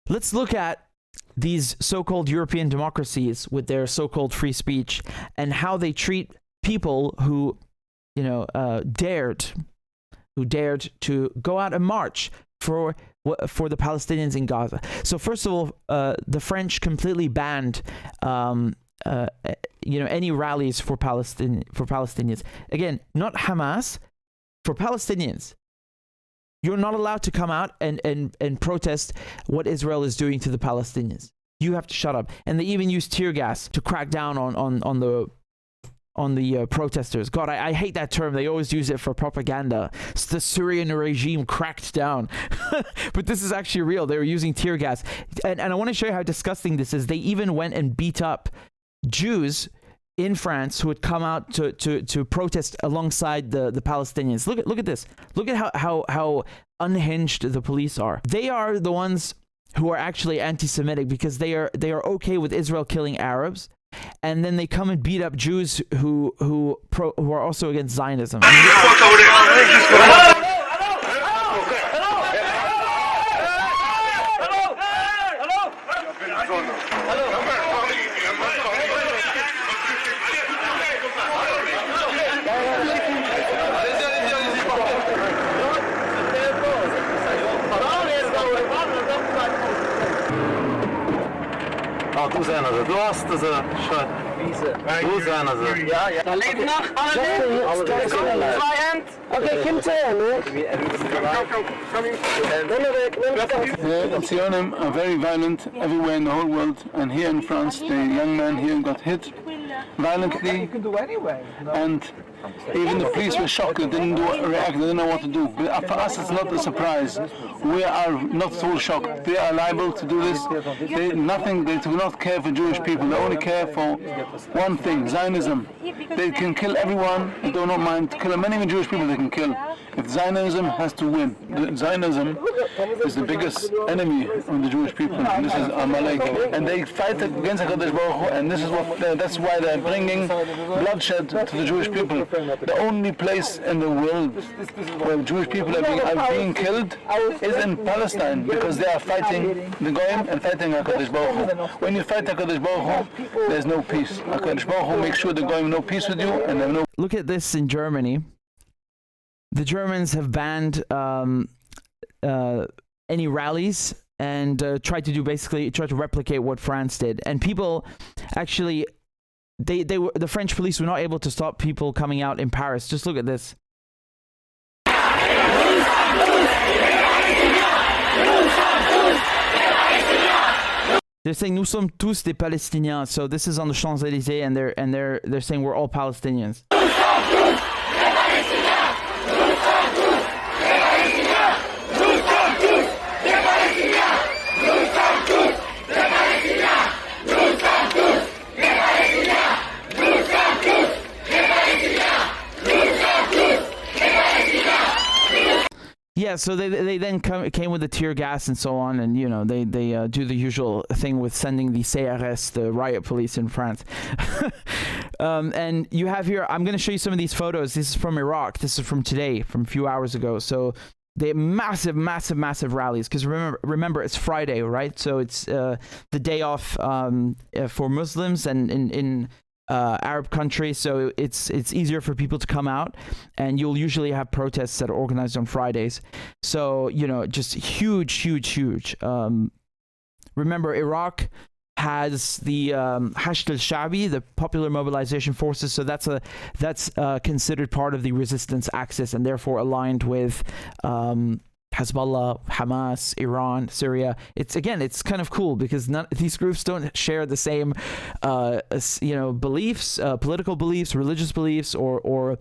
let's look at these so-called European democracies with their so-called free speech and how they treat people who, dared to go out and march for the Palestinians in Gaza. So first of all, the French completely banned any rallies for Palestinians. Again, not Hamas, for Palestinians. You're not allowed to come out and protest what Israel is doing to the Palestinians. You have to shut up. And they even use tear gas to crack down on the protesters. God, I hate that term. They always use it for propaganda. It's the Syrian regime cracked down. But this is actually real. They were using tear gas. And I want to show you how disgusting this is. They even went and beat up Jews in France who had come out to protest alongside the Palestinians. Look at this. Look at how unhinged the police are. They are the ones who are actually anti-Semitic because they are okay with Israel killing Arabs, and then they come and beat up Jews who are also against Zionism. Du zijn er, du hast ze. Du zijn er. Ja. Da lebt noch alle. Zwei Hand. Okay, kommt her, The Zionim are very violent everywhere in the whole world, and here in France, the young man here got hit violently, and even the police were shocked. They didn't react. They didn't know what to do. But for us, it's not a surprise. We are not at all shocked. They are liable to do this. They do not care for Jewish people. They only care for one thing: Zionism. They can kill everyone. They do not mind killing many Jewish people. They can kill. If Zionism has to win, Zionism is the biggest enemy of the Jewish people. And this is Amalek, and they fight against HaKadosh Baruch Hu, and this is that's why they're bringing bloodshed to the Jewish people. The only place in the world where Jewish people are being killed is in Palestine, because they are fighting the Goyim and fighting HaKadosh Baruch Hu. When you fight HaKadosh Baruch Hu, there's no peace. HaKadosh Baruch Hu makes sure the Goyim no peace with you, and they have no. Look at this in Germany. The Germans have banned any rallies and tried to replicate what France did. And people actually, the French police were not able to stop people coming out in Paris. Just look at this. They're saying "Nous sommes tous des Palestiniens." So this is on the Champs-Élysées, and they're saying we're all Palestinians. Yeah, so they then came with the tear gas and so on, and they do the usual thing with sending the CRS, the riot police in France. And you have here, I'm going to show you some of these photos. This is from Iraq. This is from today, from a few hours ago. So they have massive rallies, because remember it's Friday, right? So it's the day off for Muslims and in Arab countries, so it's easier for people to come out, and you'll usually have protests that are organized on Fridays. So just huge. Remember, Iraq has the Hashd al-Sha'bi, the Popular Mobilization Forces, so that's considered part of the resistance axis, and therefore aligned with Hezbollah, Hamas, Iran, Syria. It's kind of cool because these groups don't share the same, beliefs, political beliefs, religious beliefs, or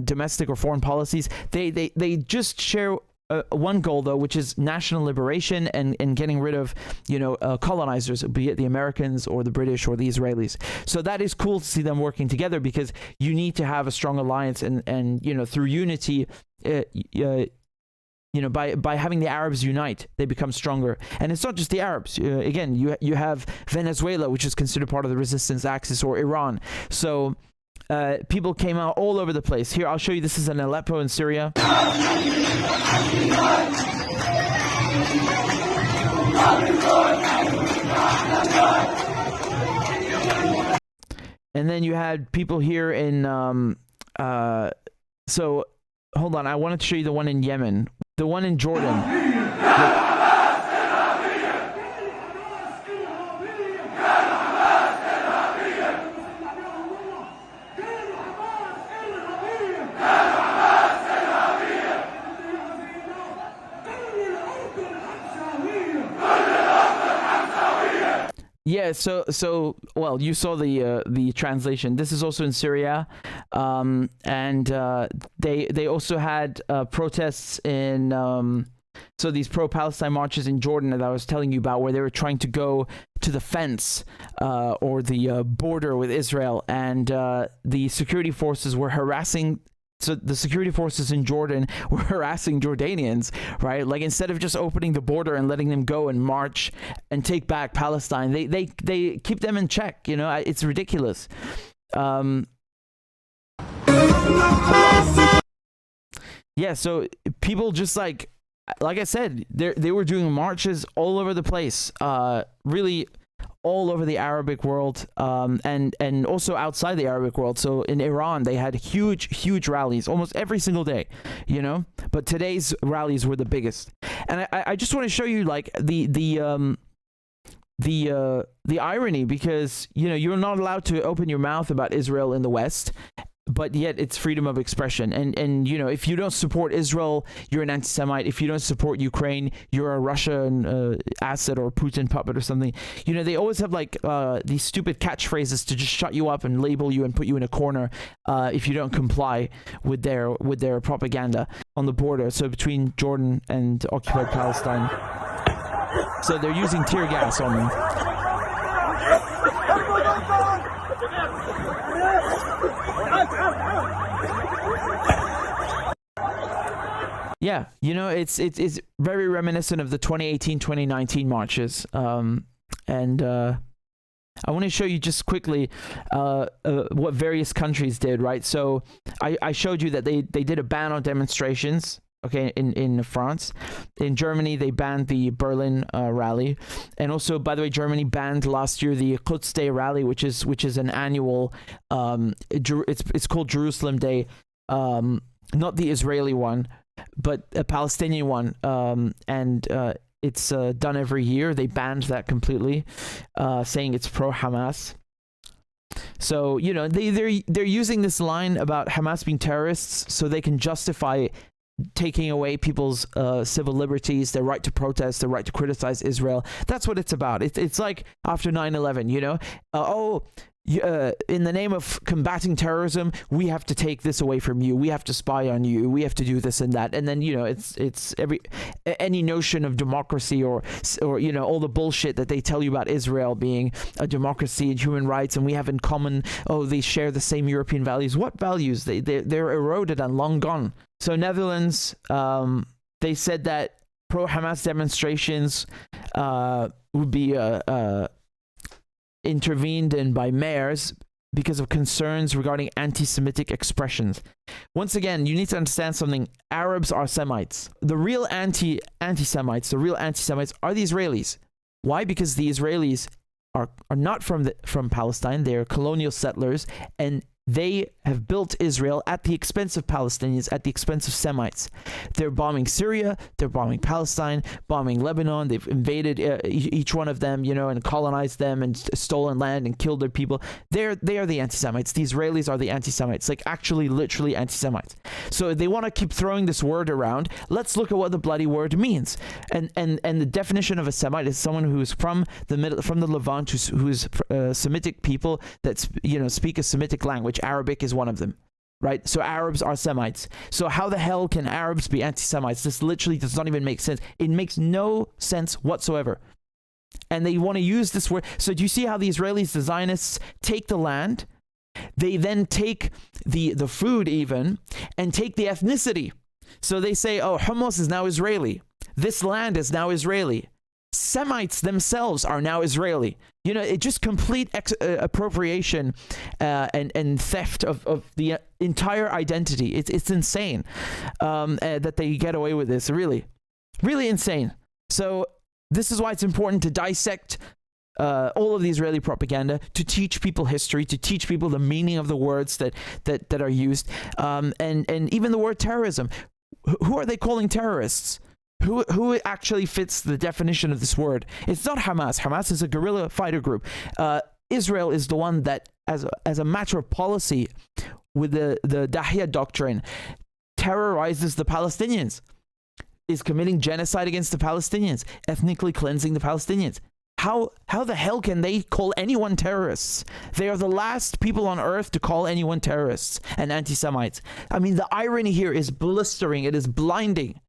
domestic or foreign policies. They just share one goal, though, which is national liberation and getting rid of colonizers, be it the Americans or the British or the Israelis. So that is cool to see them working together, because you need to have a strong alliance, and through unity. By having the Arabs unite, they become stronger. And it's not just the Arabs. Again, you have Venezuela, which is considered part of the resistance axis, or Iran. So people came out all over the place. Here, I'll show you. This is in Aleppo in Syria. And then you had people here in so hold on, I wanted to show you the one in Yemen, the one in Jordan. Yeah, so well, you saw the translation. This is also in Syria, and they also had protests in so these pro-Palestine marches in Jordan that I was telling you about, where they were trying to go to the fence or the border with Israel, and the security forces were harassing. So the security forces in Jordan were harassing Jordanians, right? Like, instead of just opening the border and letting them go and march and take back Palestine, they keep them in check. You know, it's ridiculous. Yeah, so people just like I said, they were doing marches all over the place, really all over the Arabic world, and also outside the Arabic world. So in Iran, they had huge rallies almost every single day, you know. But today's rallies were the biggest, and I just want to show you like the irony, because you know you're not allowed to open your mouth about Israel in the West, but yet it's freedom of expression. And you know, if you don't support Israel, you're an anti-Semite. If you don't support Ukraine, you're a Russian asset or Putin puppet or something. You know, they always have like these stupid catchphrases to just shut you up and label you and put you in a corner if you don't comply with their propaganda on the border. So between Jordan and occupied Palestine. So they're using tear gas on them. Yeah, you know, it's very reminiscent of the 2018-2019 marches, and I want to show you just quickly what various countries did, right? So I showed you that they did a ban on demonstrations, okay, in France. In Germany, they banned the Berlin rally, and also, by the way, Germany banned last year the Quds Day rally, which is an annual. It's called Jerusalem Day, not the Israeli one, but a Palestinian one, and it's done every year. They banned that completely, saying it's pro-Hamas. So you know they're using this line about Hamas being terrorists so they can justify taking away people's civil liberties, their right to protest, their right to criticize Israel. That's what it's about. It's like after 9/11, you know, in the name of combating terrorism, we have to take this away from you. We have to spy on you. We have to do this and that. And then, you know, it's any notion of democracy or you know, all the bullshit that they tell you about Israel being a democracy and human rights, and we have in common, they share the same European values. What values? They're eroded and long gone. So Netherlands, they said that pro-Hamas demonstrations would be intervened in by mayors because of concerns regarding anti-Semitic expressions. Once again, you need to understand something. Arabs are Semites. The real anti-Semites, are the Israelis. Why? Because the Israelis are not from Palestine. They're colonial settlers, and they have built Israel at the expense of Palestinians, at the expense of Semites. They're bombing Syria, they're bombing Palestine, bombing Lebanon. They've invaded each one of them, you know, and colonized them and stolen land and killed their people. They are the anti-Semites. The Israelis are the anti-Semites, like actually, literally anti-Semites. So they want to keep throwing this word around. Let's look at what the bloody word means. And the definition of a Semite is someone who is from the Levant, who is Semitic people that speak a Semitic language. Arabic is one of them, right? So Arabs are Semites. So how the hell can Arabs be anti-Semites? This literally does not even make sense. It makes no sense whatsoever. And they want to use this word. So do you see how the Israelis, the Zionists, take the land? They then take the food even, and take the ethnicity. So they say, hummus is now Israeli. This land is now Israeli. Semites themselves are now Israeli. You know, it just complete appropriation and theft of the entire identity. It's insane that they get away with this. Really, really insane. So This is why it's important to dissect all of the Israeli propaganda, to teach people history, to teach people the meaning of the words that are used, and even the word terrorism. Who are they calling terrorists? Who actually fits the definition of this word? It's not Hamas. Hamas is a guerrilla fighter group. Israel is the one that, as a matter of policy, with the Dahiyya doctrine, terrorizes the Palestinians, is committing genocide against the Palestinians, ethnically cleansing the Palestinians. How the hell can they call anyone terrorists? They are the last people on earth to call anyone terrorists and anti-Semites. I mean, the irony here is blistering. It is blinding.